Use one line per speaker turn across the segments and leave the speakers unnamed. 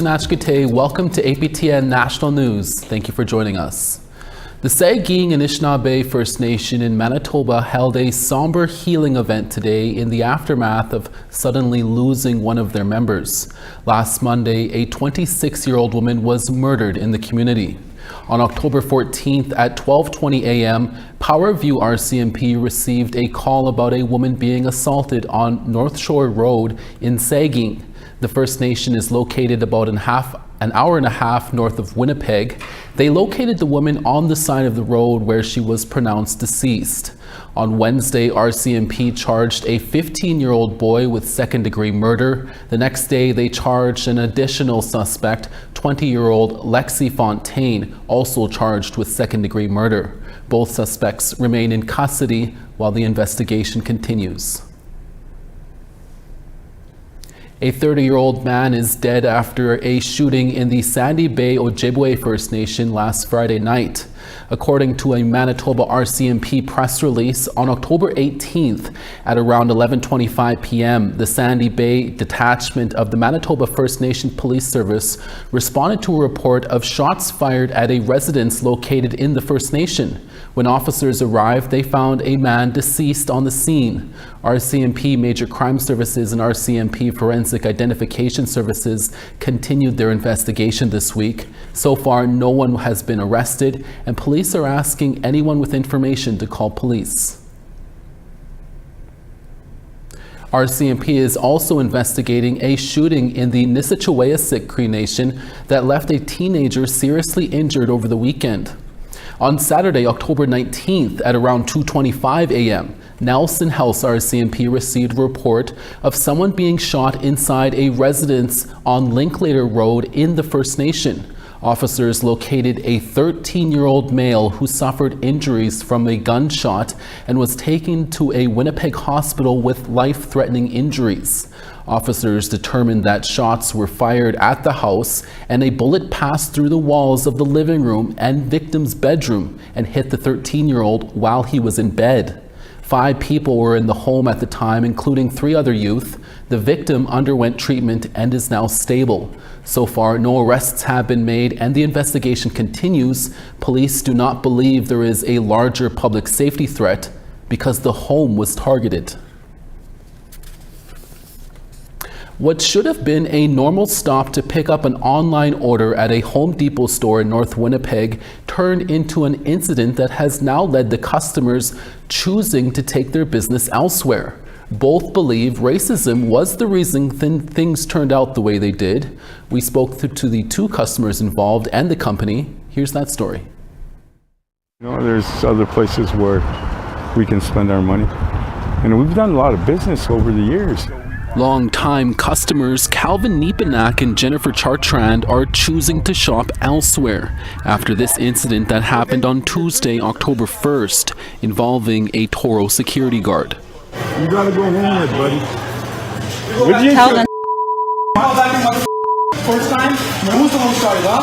Welcome to APTN National News. Thank you for joining us. The Sagkeeng Anicinabe First Nation in Manitoba held a somber healing event today in the aftermath of suddenly losing one of their members. Last Monday, a 26-year-old woman was murdered in the community. On October 14th at 12:20 a.m., Powerview RCMP received a call about a woman being assaulted on North Shore Road in Sagkeeng. The First Nation is located about an hour and a half north of Winnipeg. They located the woman on the side of the road where she was pronounced deceased. On Wednesday, RCMP charged a 15-year-old boy with second-degree murder. The next day, they charged an additional suspect, 20-year-old Lexi Fontaine, also charged with second-degree murder. Both suspects remain in custody while the investigation continues. A 30-year-old man is dead after a shooting in the Sandy Bay Ojibwe First Nation last Friday night. According to a Manitoba RCMP press release, on October 18th at around 11:25 p.m., the Sandy Bay detachment of the Manitoba First Nation Police Service responded to a report of shots fired at a residence located in the First Nation. When officers arrived, they found a man deceased on the scene. RCMP Major Crime Services and RCMP Forensic Identification Services continued their investigation this week. So far, no one has been arrested, and police are asking anyone with information to call police. RCMP is also investigating a shooting in the Nissuk Cree Nation that left a teenager seriously injured over the weekend. On Saturday, October 19th at around 2:25 a.m., Nelson House RCMP received a report of someone being shot inside a residence on Linklater Road in the First Nation. Officers located a 13-year-old male who suffered injuries from a gunshot and was taken to a Winnipeg hospital with life-threatening injuries. Officers determined that shots were fired at the house and a bullet passed through the walls of the living room and victim's bedroom and hit the 13-year-old while he was in bed. 5 people were in the home at the time, including 3 other youth. The victim underwent treatment and is now stable. So far, no arrests have been made and the investigation continues. Police do not believe there is a larger public safety threat because the home was targeted. What should have been a normal stop to pick up an online order at a Home Depot store in North Winnipeg turned into an incident that has now led the customers choosing to take their business elsewhere. Both believe racism was the reason things turned out the way they did. We spoke to the 2 customers involved and the company. Here's that story.
You know, there's other places where we can spend our money. And we've done a lot of business over the years.
Long-time customers Calvin Nipanak and Jennifer Chartrand are choosing to shop elsewhere after this incident that happened on Tuesday, October 1st, involving a Toro security guard.
You gotta go home there, buddy.
What did you tell them? First time? Who's the one started, huh?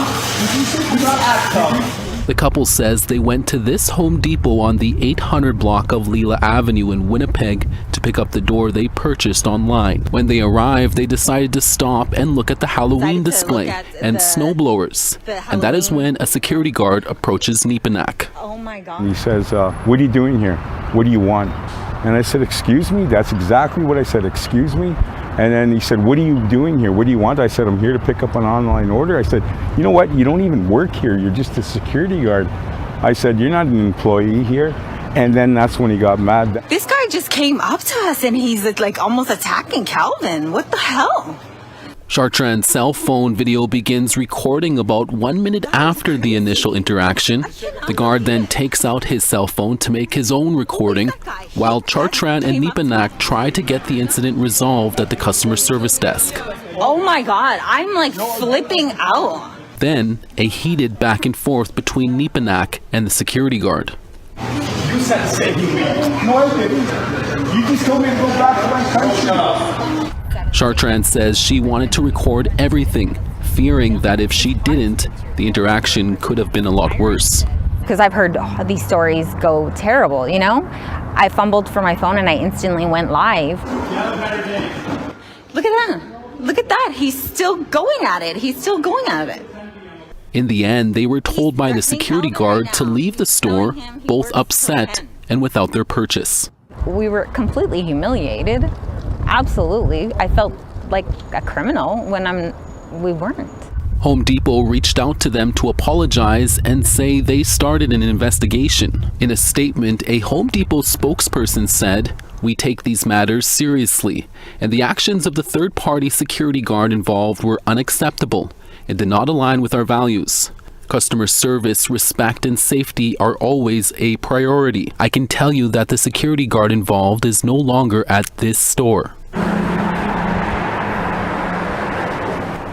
You got act tough.
The couple says they went to this Home Depot on the 800 block of Leela Avenue in Winnipeg to pick up the door they purchased online. When they arrived, they decided to stop and look at the Halloween display and snowblowers. And that is when a security guard approaches Nipanak.
Oh my God.
And he says, what are you doing here? What do you want? And I said, excuse me? That's exactly what I said, excuse me? And then he said, what are you doing here? What do you want? I said, I'm here to pick up an online order. I said, you know what? You don't even work here. You're just a security guard. I said, you're not an employee here. And then that's when he got mad.
This guy just came up to us and he's like almost attacking Calvin. What the hell?
Chartrand's cell phone video begins recording about 1 minute after the initial interaction. The guard then takes out his cell phone to make his own recording, while Chartrand and Nipanak try to get the incident resolved at the customer service desk.
Oh my God, I'm like flipping out.
Then, a heated back and forth between Nipanak and the security guard.
You said the same thing. No, I didn't. You just told me to go back to my country.
Chartrand says she wanted to record everything, fearing that if she didn't, the interaction could have been a lot worse.
Because I've heard these stories go terrible, you know? I fumbled for my phone and I instantly went live.
Look at that. Look at that. He's still going at it.
In the end, they were told by the security guard to leave the store, both upset and without their purchase.
We were completely humiliated. Absolutely. I felt like a criminal when we weren't.
Home Depot reached out to them to apologize and say they started an investigation. In a statement, a Home Depot spokesperson said, "We take these matters seriously, and the actions of the third-party security guard involved were unacceptable and did not align with our values. Customer service, respect, and safety are always a priority. I can tell you that the security guard involved is no longer at this store."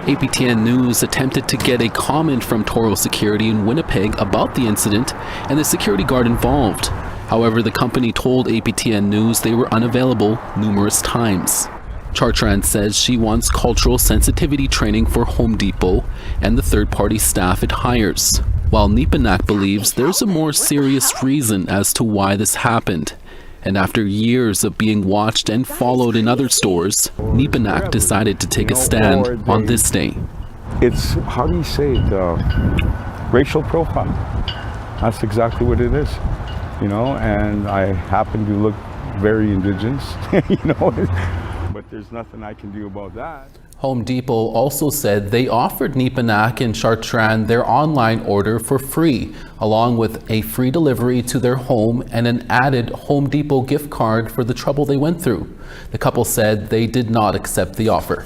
APTN News attempted to get a comment from Toro Security in Winnipeg about the incident and the security guard involved. However, the company told APTN News they were unavailable numerous times. Chartrand says she wants cultural sensitivity training for Home Depot and the third-party staff it hires, while Nipanak believes there's a more serious reason as to why this happened. And after years of being watched and followed in other stores, Nipanak decided to take a stand on this day.
It's, how do you say it, racial profile. That's exactly what it is, you know, and I happen to look very indigenous, you know, but there's nothing I can do about that.
Home Depot also said they offered Nipanak and Chartrand their online order for free, along with a free delivery to their home and an added Home Depot gift card for the trouble they went through. The couple said they did not accept the offer.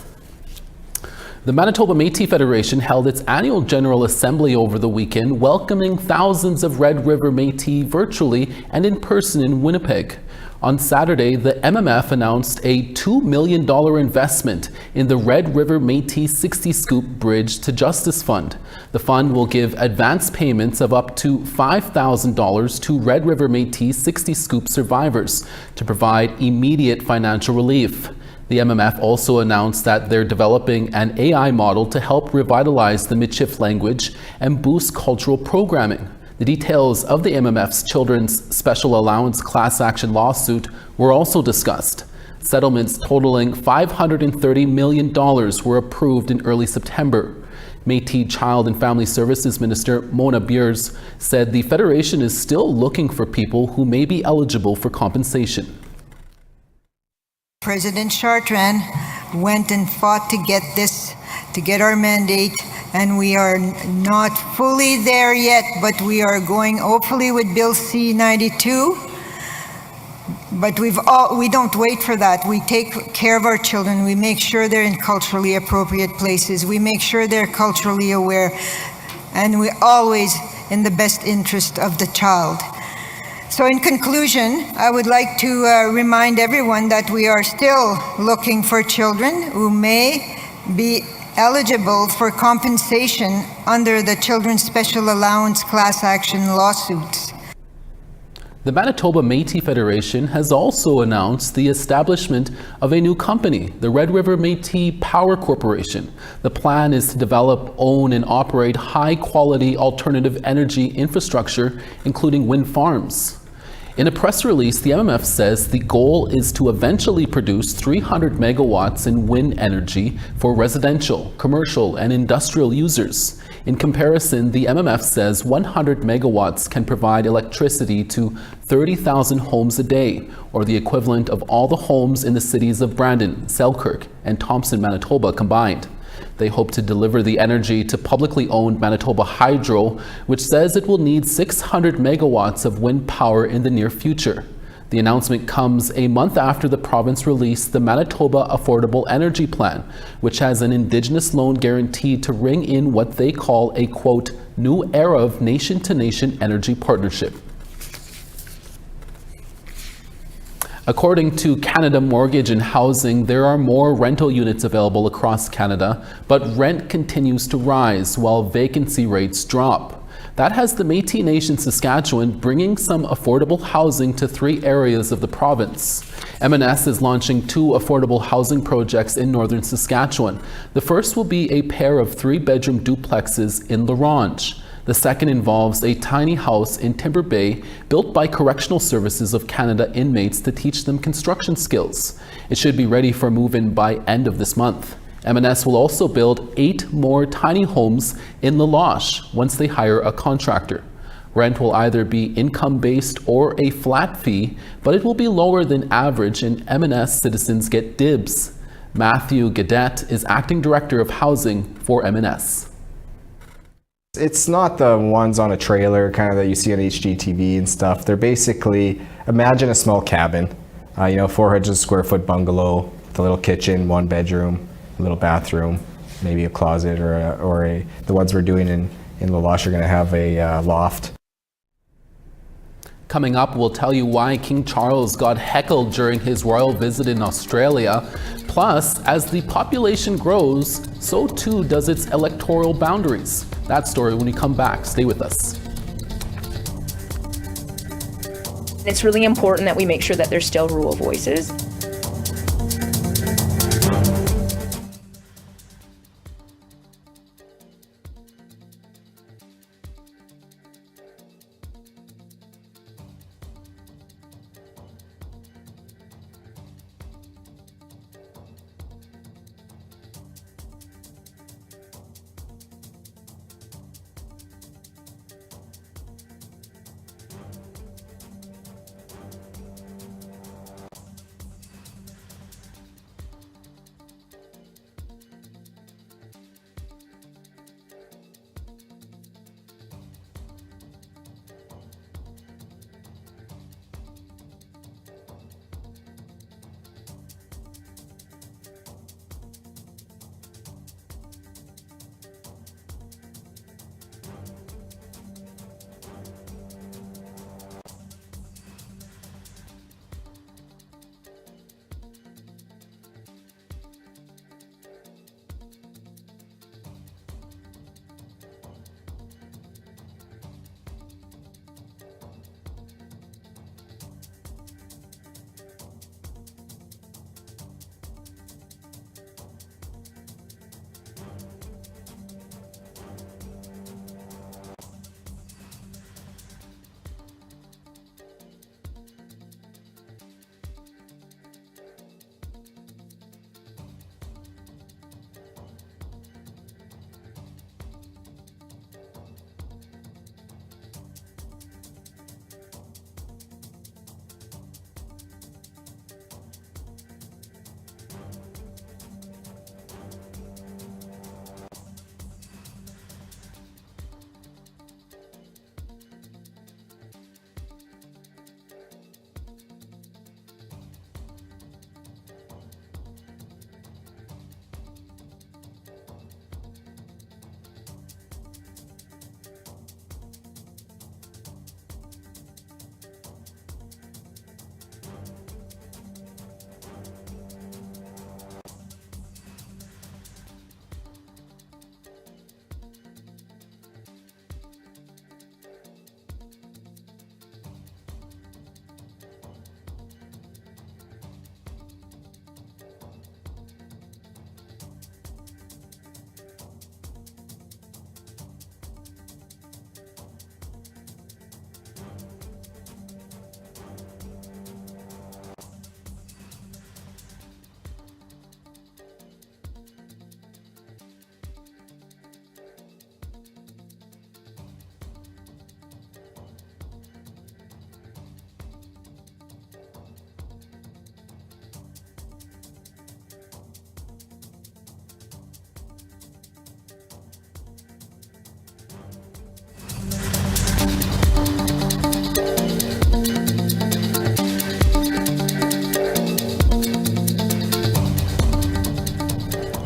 The Manitoba Métis Federation held its annual General Assembly over the weekend, welcoming thousands of Red River Métis virtually and in person in Winnipeg. On Saturday, the MMF announced a $2 million investment in the Red River Métis 60 Scoop Bridge to Justice Fund. The fund will give advance payments of up to $5,000 to Red River Métis 60 Scoop survivors to provide immediate financial relief. The MMF also announced that they're developing an AI model to help revitalize the Michif language and boost cultural programming. The details of the MMF's Children's Special Allowance class action lawsuit were also discussed. Settlements totaling $530 million were approved in early September. Métis Child and Family Services Minister Mona Beers said the Federation is still looking for people who may be eligible for compensation.
President Chartrand went and fought to get our mandate, and we are not fully there yet, but we are going hopefully with Bill C-92. But we don't wait for that. We take care of our children. We make sure they're in culturally appropriate places. We make sure they're culturally aware, and we always in the best interest of the child. So in conclusion, I would like to remind everyone that we are still looking for children who may be eligible for compensation under the Children's Special Allowance class action lawsuits.
The Manitoba Métis Federation has also announced the establishment of a new company, the Red River Métis Power Corporation. The plan is to develop, own, and operate high-quality alternative energy infrastructure, including wind farms. In a press release, the MMF says the goal is to eventually produce 300 megawatts in wind energy for residential, commercial, and industrial users. In comparison, the MMF says 100 megawatts can provide electricity to 30,000 homes a day, or the equivalent of all the homes in the cities of Brandon, Selkirk, and Thompson, Manitoba combined. They hope to deliver the energy to publicly owned Manitoba Hydro, which says it will need 600 megawatts of wind power in the near future. The announcement comes a month after the province released the Manitoba Affordable Energy Plan, which has an Indigenous loan guarantee to ring in what they call a, quote, new era of nation-to-nation energy partnership. According to Canada Mortgage and Housing, there are more rental units available across Canada, but rent continues to rise while vacancy rates drop. That has the Métis Nation Saskatchewan bringing some affordable housing to 3 areas of the province. MNS is launching 2 affordable housing projects in northern Saskatchewan. The first will be a pair of 3-bedroom duplexes in La Ronge. The second involves a tiny house in Timber Bay built by Correctional Services of Canada inmates to teach them construction skills. It should be ready for move-in by end of this month. MNS will also build 8 more tiny homes in La Loche once they hire a contractor. Rent will either be income-based or a flat fee, but it will be lower than average, and MNS citizens get dibs. Matthew Gadet is acting director of housing for MNS.
It's not the ones on a trailer kind of that you see on HGTV and stuff. They're basically, imagine a small cabin, 400 square foot bungalow with a little kitchen, 1 bedroom, a little bathroom, maybe a closet the ones we're doing in La Loche are going to have a loft.
Coming up, we'll tell you why King Charles got heckled during his royal visit in Australia. Plus, as the population grows, so too does its electoral boundaries. That story when we come back. Stay with us.
It's really important that we make sure that there's still rural voices.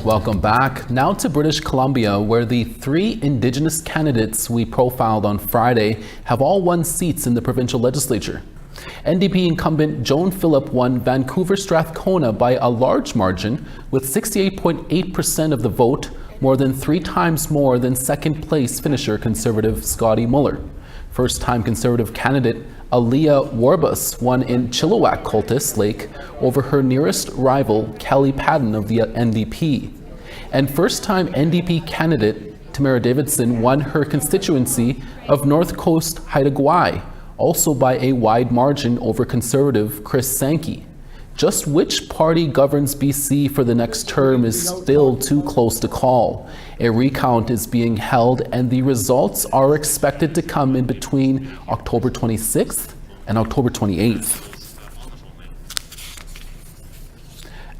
Welcome back. Now to British Columbia, where the 3 Indigenous candidates we profiled on Friday have all won seats in the provincial legislature. NDP incumbent Joan Phillip won Vancouver Strathcona by a large margin with 68.8% of the vote, more than 3 times more than second place finisher Conservative Scotty Muller. First-time Conservative candidate Aaliyah Warbus won in Chilliwack Cultus Lake over her nearest rival Kelly Padden of the NDP. And first-time NDP candidate Tamara Davidson won her constituency of North Coast Haida Gwaii, also by a wide margin over Conservative Chris Sankey. Just which party governs BC for the next term is still too close to call. A recount is being held and the results are expected to come in between October 26th and October 28th.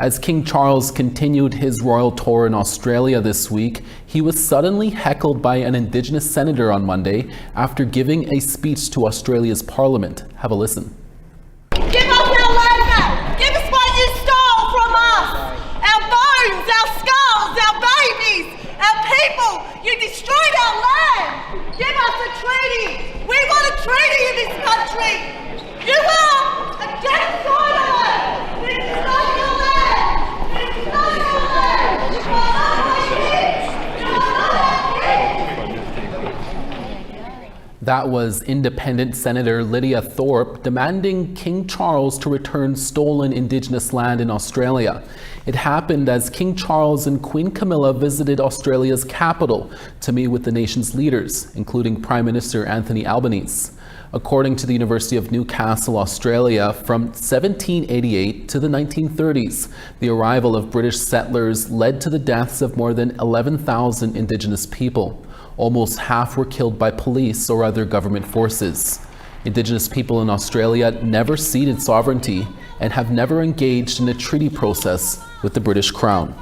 As King Charles continued his royal tour in Australia this week, he was suddenly heckled by an Indigenous senator on Monday after giving a speech to Australia's parliament. Have a listen.
Give us our land back! Give us what you stole from us! Our bones, our skulls, our babies, our people! You destroyed our land! Give us a treaty! We want a treaty in this country! You are a genocider! This is not your land! This is not your land! You are not our kids! You are not our kids!
That was Independent Senator Lydia Thorpe demanding King Charles to return stolen Indigenous land in Australia. It happened as King Charles and Queen Camilla visited Australia's capital to meet with the nation's leaders, including Prime Minister Anthony Albanese. According to the University of Newcastle, Australia, from 1788 to the 1930s, the arrival of British settlers led to the deaths of more than 11,000 Indigenous people. Almost half were killed by police or other government forces. Indigenous people in Australia never ceded sovereignty and have never engaged in a treaty process with the British Crown.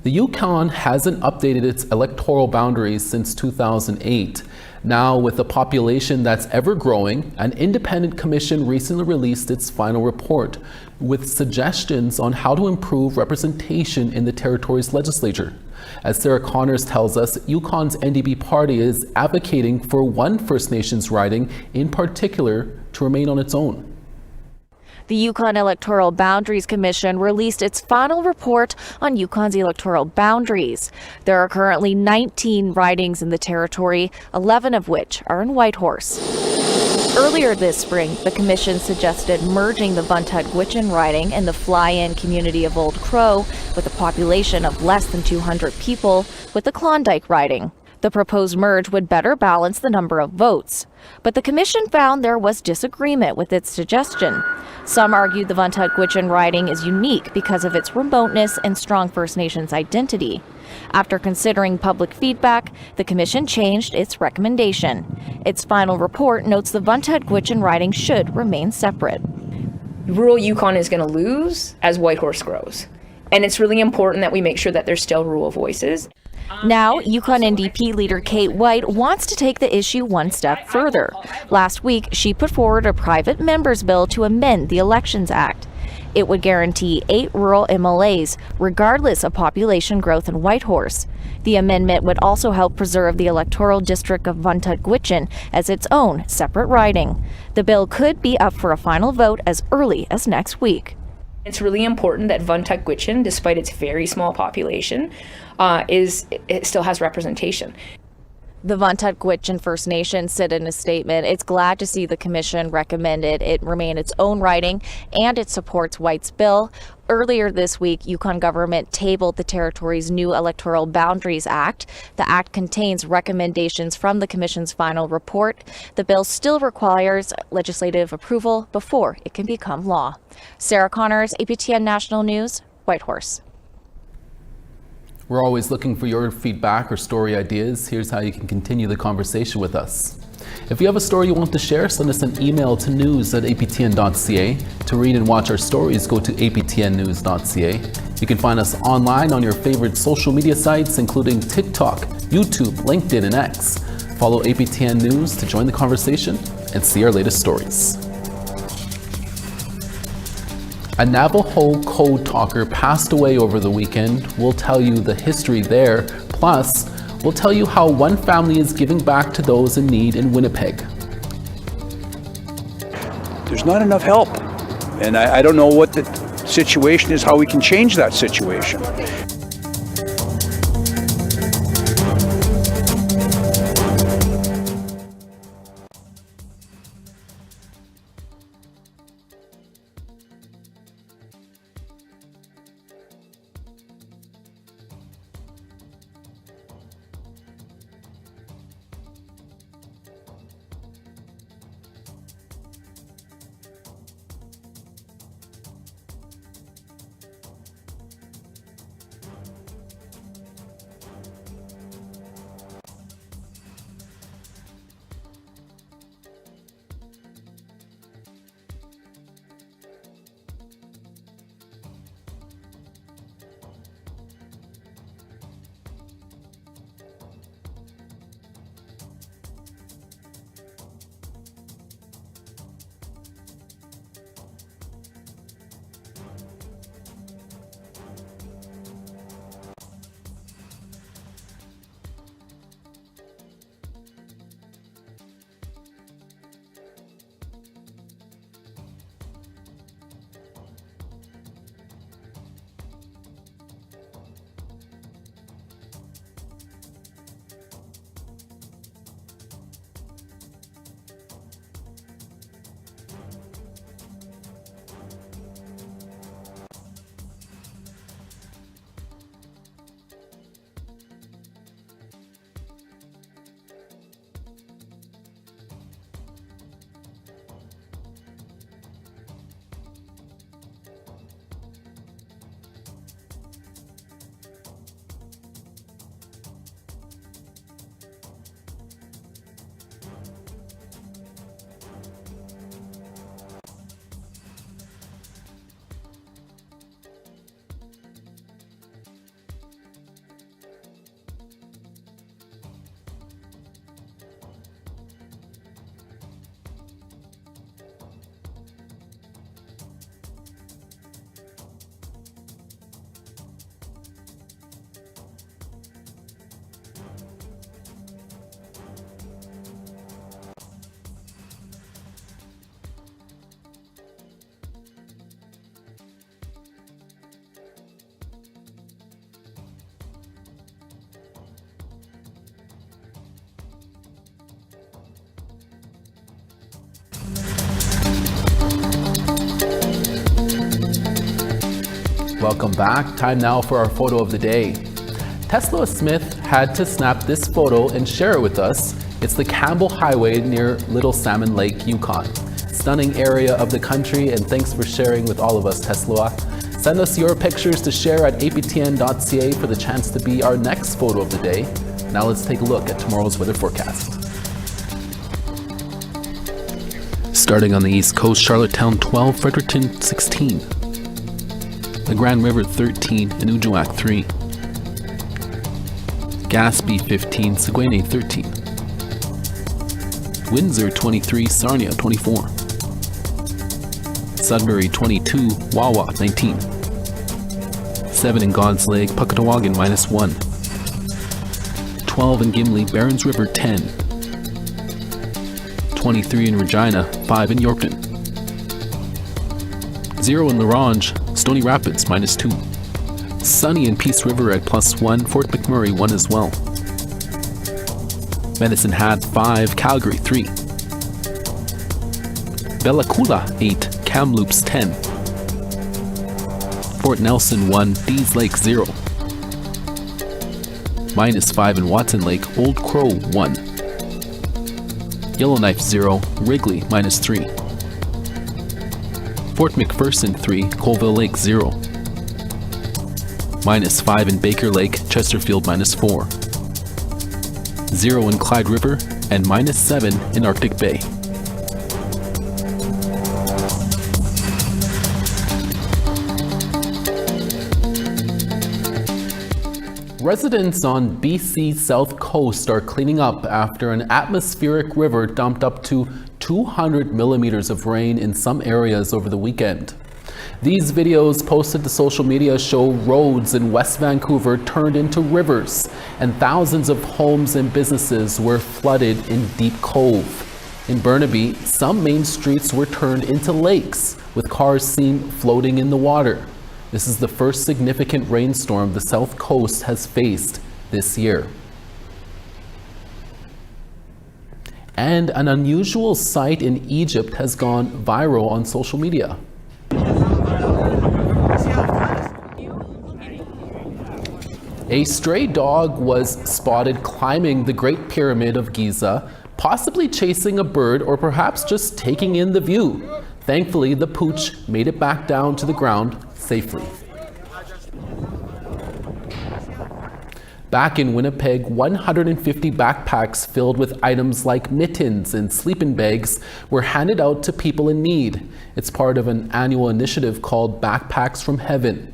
The Yukon hasn't updated its electoral boundaries since 2008. Now, with a population that's ever growing, an independent commission recently released its final report with suggestions on how to improve representation in the territory's legislature. As Sarah Connors tells us, Yukon's NDP party is advocating for one First Nations riding in particular to remain on its own.
The Yukon Electoral Boundaries Commission released its final report on Yukon's electoral boundaries. There are currently 19 ridings in the territory, 11 of which are in Whitehorse. Earlier this spring, the commission suggested merging the Vuntut-Gwitchin riding and the fly-in community of Old Crow, with a population of less than 200 people, with the Klondike riding. The proposed merge would better balance the number of votes. But the commission found there was disagreement with its suggestion. Some argued the Vuntut-Gwitchin riding is unique because of its remoteness and strong First Nations identity. After considering public feedback, the commission changed its recommendation. Its final report notes the Vuntut-Gwitchin riding should remain separate.
Rural Yukon is going to lose as Whitehorse grows. And it's really important that we make sure that there's still rural voices.
Now, Yukon NDP leader Kate White wants to take the issue one step further. Last week, she put forward a private member's bill to amend the Elections Act. It would guarantee 8 rural MLAs, regardless of population growth in Whitehorse. The amendment would also help preserve the electoral district of Vuntut-Gwitchin as its own separate riding. The bill could be up for a final vote as early as next week.
It's really important that Vuntut-Gwitchin, despite its very small population, it still has representation.
The Vuntut-Gwitchin First Nation said in a statement, it's glad to see the commission recommended it remain its own riding, and it supports White's bill. Earlier this week, Yukon government tabled the territory's new Electoral Boundaries Act. The act contains recommendations from the commission's final report. The bill still requires legislative approval before it can become law. Sarah Connors, APTN National News, Whitehorse.
We're always looking for your feedback or story ideas. Here's how you can continue the conversation with us. If you have a story you want to share, send us an email to news@aptn.ca. To read and watch our stories, go to aptnnews.ca. You can find us online on your favorite social media sites, including TikTok, YouTube, LinkedIn, and X. Follow APTN News to join the conversation and see our latest stories. A Navajo Cold Talker passed away over the weekend. We'll tell you the history there. Plus, we'll tell you how one family is giving back to those in need in Winnipeg.
There's not enough help. And I don't know what the situation is, how we can change that situation.
Welcome back. Time now for our photo of the day. Tesla Smith had to snap this photo and share it with us. It's the Campbell Highway near Little Salmon Lake, Yukon. Stunning area of the country, and thanks for sharing with all of us, Tesla. Send us your pictures to share at aptn.ca for the chance to be our next photo of the day. Now let's take a look at tomorrow's weather forecast. Starting on the east coast, Charlottetown 12, Fredericton 16. The Grand River 13, and Ujuak 3. Gaspé 15, Saguenay 13. Windsor 23, Sarnia 24. Sudbury 22, Wawa 19. 7 in God's Lake, Puckatawagan -1. 12 in Gimli, Barons River 10. 23 in Regina, 5 in Yorkton. 0 in La Ronge, Stony Rapids -2. Sunny in Peace River at +1, Fort McMurray 1 as well. Medicine Hat 5, Calgary 3. Bella Coola 8, Kamloops 10. Fort Nelson 1, Dease Lake 0. -5 in Watson Lake, Old Crow 1. Yellowknife 0, Wrigley -3. Fort McPherson 3, Colville Lake 0. -5 in Baker Lake, Chesterfield -4. 0 in Clyde River, and -7 in Arctic Bay. Residents on BC's south coast are cleaning up after an atmospheric river dumped up to 200 millimeters of rain in some areas over the weekend. These videos posted to social media show roads in West Vancouver turned into rivers, and thousands of homes and businesses were flooded in Deep Cove. In Burnaby, some main streets were turned into lakes, with cars seen floating in the water. This is the first significant rainstorm the South Coast has faced this year. And an unusual sight in Egypt has gone viral on social media. A stray dog was spotted climbing the Great Pyramid of Giza, possibly chasing a bird or perhaps just taking in the view. Thankfully, the pooch made it back down to the ground safely. Back in Winnipeg, 150 backpacks filled with items like mittens and sleeping bags were handed out to people in need. It's part of an annual initiative called Backpacks from Heaven.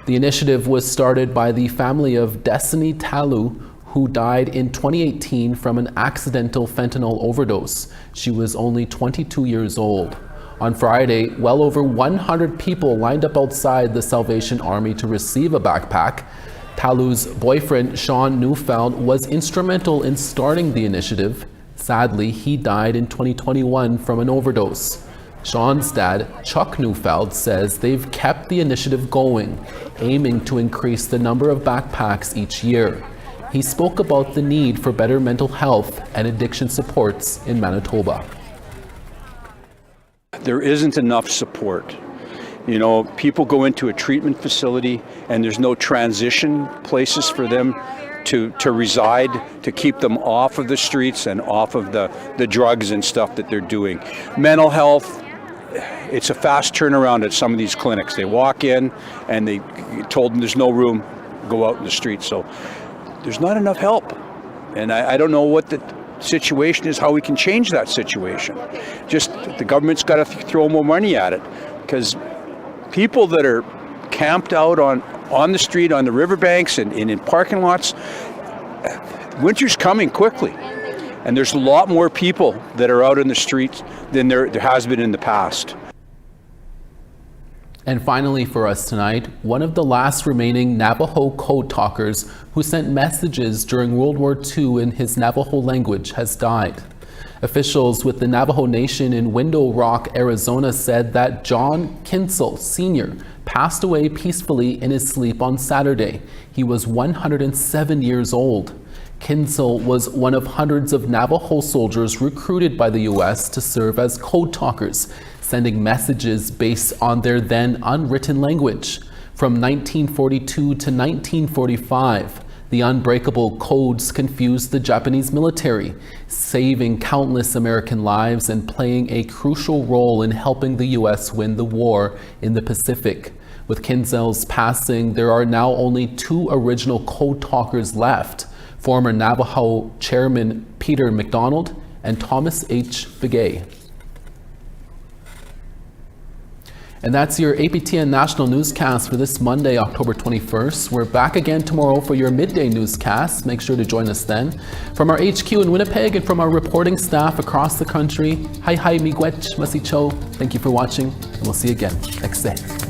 The initiative was started by the family of Destiny Talu, who died in 2018 from an accidental fentanyl overdose. She was only 22 years old. On Friday, well over 100 people lined up outside the Salvation Army to receive a backpack. Talu's boyfriend, Sean Neufeld, was instrumental in starting the initiative. Sadly, he died in 2021 from an overdose. Sean's dad, Chuck Neufeld, says they've kept the initiative going, aiming to increase the number of backpacks each year. He spoke about the need for better mental health and addiction supports in Manitoba.
There isn't enough support. You know, people go into a treatment facility and there's no transition places for them to reside, to keep them off of the streets and off of the drugs and stuff that they're doing. Mental health, it's a fast turnaround at some of these clinics. They walk in and they told them there's no room, go out in the street. So there's not enough help. And I don't know what the situation is, how we can change that situation. Just the government's got to throw more money at it, because people that are camped out on the street, on the riverbanks and in parking lots, winter's coming quickly. And there's a lot more people that are out in the streets than there has been in the past.
And finally for us tonight, one of the last remaining Navajo Cold Talkers who sent messages during World War II in his Navajo language has died. Officials with the Navajo Nation in Window Rock, Arizona said that John Kinsel Sr. passed away peacefully in his sleep on Saturday. He was 107 years old. Kinsel was one of hundreds of Navajo soldiers recruited by the U.S. to serve as code talkers, sending messages based on their then unwritten language. From 1942 to 1945, the unbreakable codes confused the Japanese military, saving countless American lives and playing a crucial role in helping the U.S. win the war in the Pacific. With Kinzel's passing, there are now only 2 original Cold Talkers left, former Navajo Chairman Peter MacDonald and Thomas H. Begay. And that's your APTN National Newscast for this Monday, October 21st. We're back again tomorrow for your midday newscast. Make sure to join us then. From our HQ in Winnipeg and from our reporting staff across the country, hi miigwech, masicho. Thank you for watching, and we'll see you again next day.